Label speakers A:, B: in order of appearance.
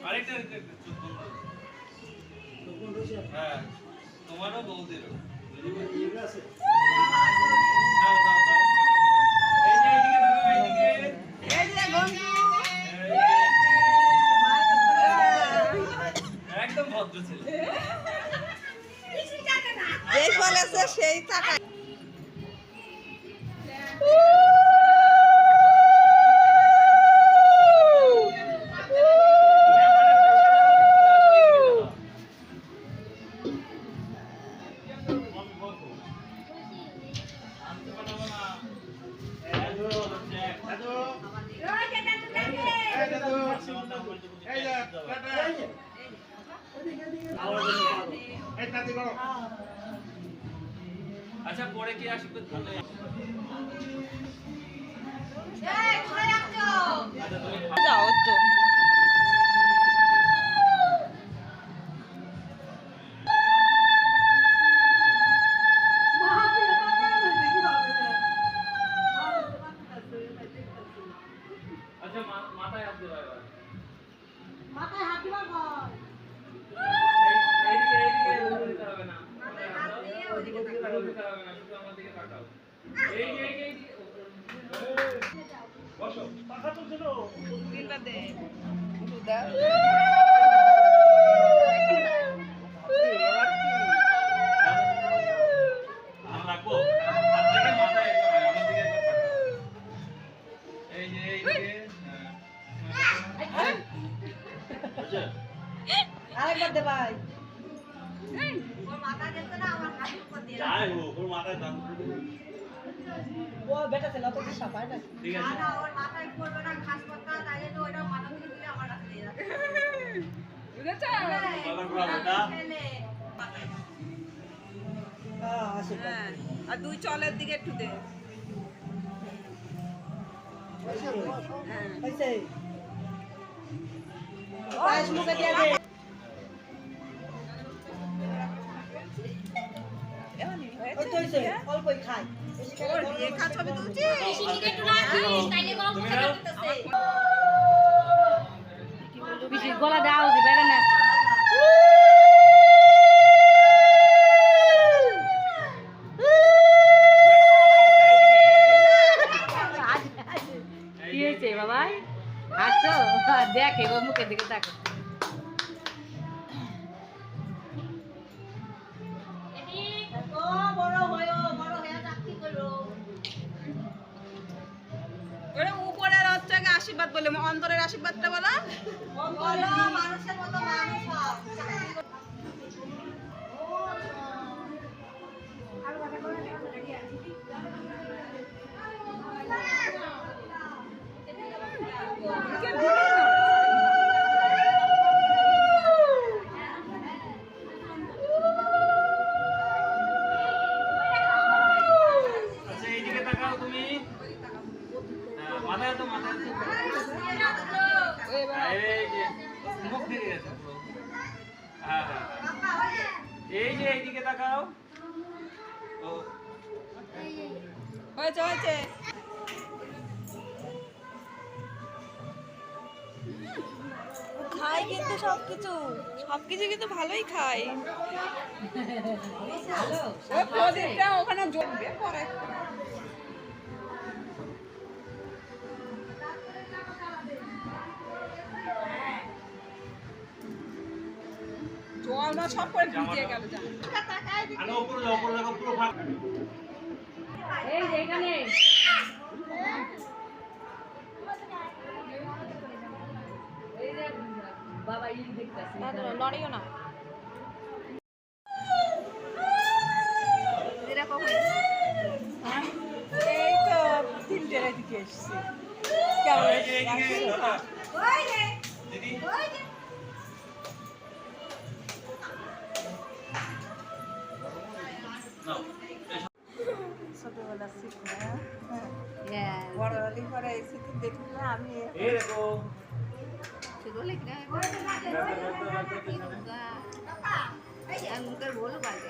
A: আরেকটা হ্যাঁ তোমারও বৌদিরও ঠিক আছে দাও দাও দাও এই যে এইদিকে এই যে বন্ধু একদম ভদ্র ছেলে
B: যেই বলেছে সেই টাকা
A: আচ্ছা পরে কি আসবে তাহলে
B: যাও তো
A: আচ্ছা মাথায় হাত দিবা এবার
C: মাথায় হাত দিবা বল
A: এইদিকে এইদিকে দিতে হবে না ওদিকে দিতে হবে না শুধু আমার দিকে তাকাও এই যে এই যে বসো টাকা তো ছিল
B: দিনটা দে দুদা
A: আর রাখো হাত থেকে মাথায় আমার দিকে একবার তাকাও এই যে এইদিকে হ্যাঁ আচ্ছা
C: আরেকবার দে ভাই
B: ওর মাথা গেছে না আমার হাতের উপর দিয়ে
A: যাই হোক ওর মাথায় দাম
C: ও বেটা ছিল তো কি সাপায় না
A: ঠিক
B: না
A: আছে
B: না ওর মাথায় পড়বে না ঘাস পাতা তাইলে তো ওটা মাথা থেকে তুলে আমার কাছে দিয়ে যাবে বুঝেছো
A: বাবার বড় বেটা
C: আসে
B: হ্যাঁ আর দুই চলের দিকে একটু দে হ্যাঁ
C: হইছে পাঁচ মুখে দিয়ে দে ওই তো হইছে অল্পই খাই বেশি
B: ওর
C: করে
B: রেখা ছবি তুলছি
D: বেশি দিকে একটু রাখিস তাইলে গরম
A: তুমি
D: করে
A: নাও।
D: দিতেছে
E: বেশি গলা দাও যে বেরে না কি হয়েছে বাবাই হাসছো দেখ এবার মুখের দিকে তাকে
C: তো বড় হয়ো বড় হয়ে চাকরি করো
B: ওরে উপরের হচ্ছে আশীর্বাদ বলে অন্তরের আশীর্বাদটা বলো বলো মানুষের মতো মানুষ হও
A: আচ্ছা এইদিকে তাকাও তুমি হ্যাঁ, মাথায় তো মাথায় তো এই যে মুখ থেকে গেছে পুরো হ্যাঁ হ্যাঁ এই যে এইদিকে তাকাও ও
B: হয়েছে হয়েছে খাই কিন্তু সবকিছু কিন্তু ভালোই খাই ওই প্রদীপটা ওখানে জ্বলবে পরে জল না সব করে ভিজিয়ে গেল জানো
A: আলো উপরে দেখো পুরো ফাঁকা
E: এই যে এখানে এই যে বাবা ই দেখতেছি
B: লড়িও না এরা কখন
C: এই তো তিনটের দিকে এসেছি কেমন
A: এই যে এইদিকে দাদা
B: ওই রে
A: দিদি
B: ওই রে
A: নাও
C: ছোটবেলা ছিল
E: হ্যাঁ
C: বড় হলি পরে এসে তো দেখলে আমি
A: এই দেখো
E: সেগুলো কি না মুখের বলো বাজে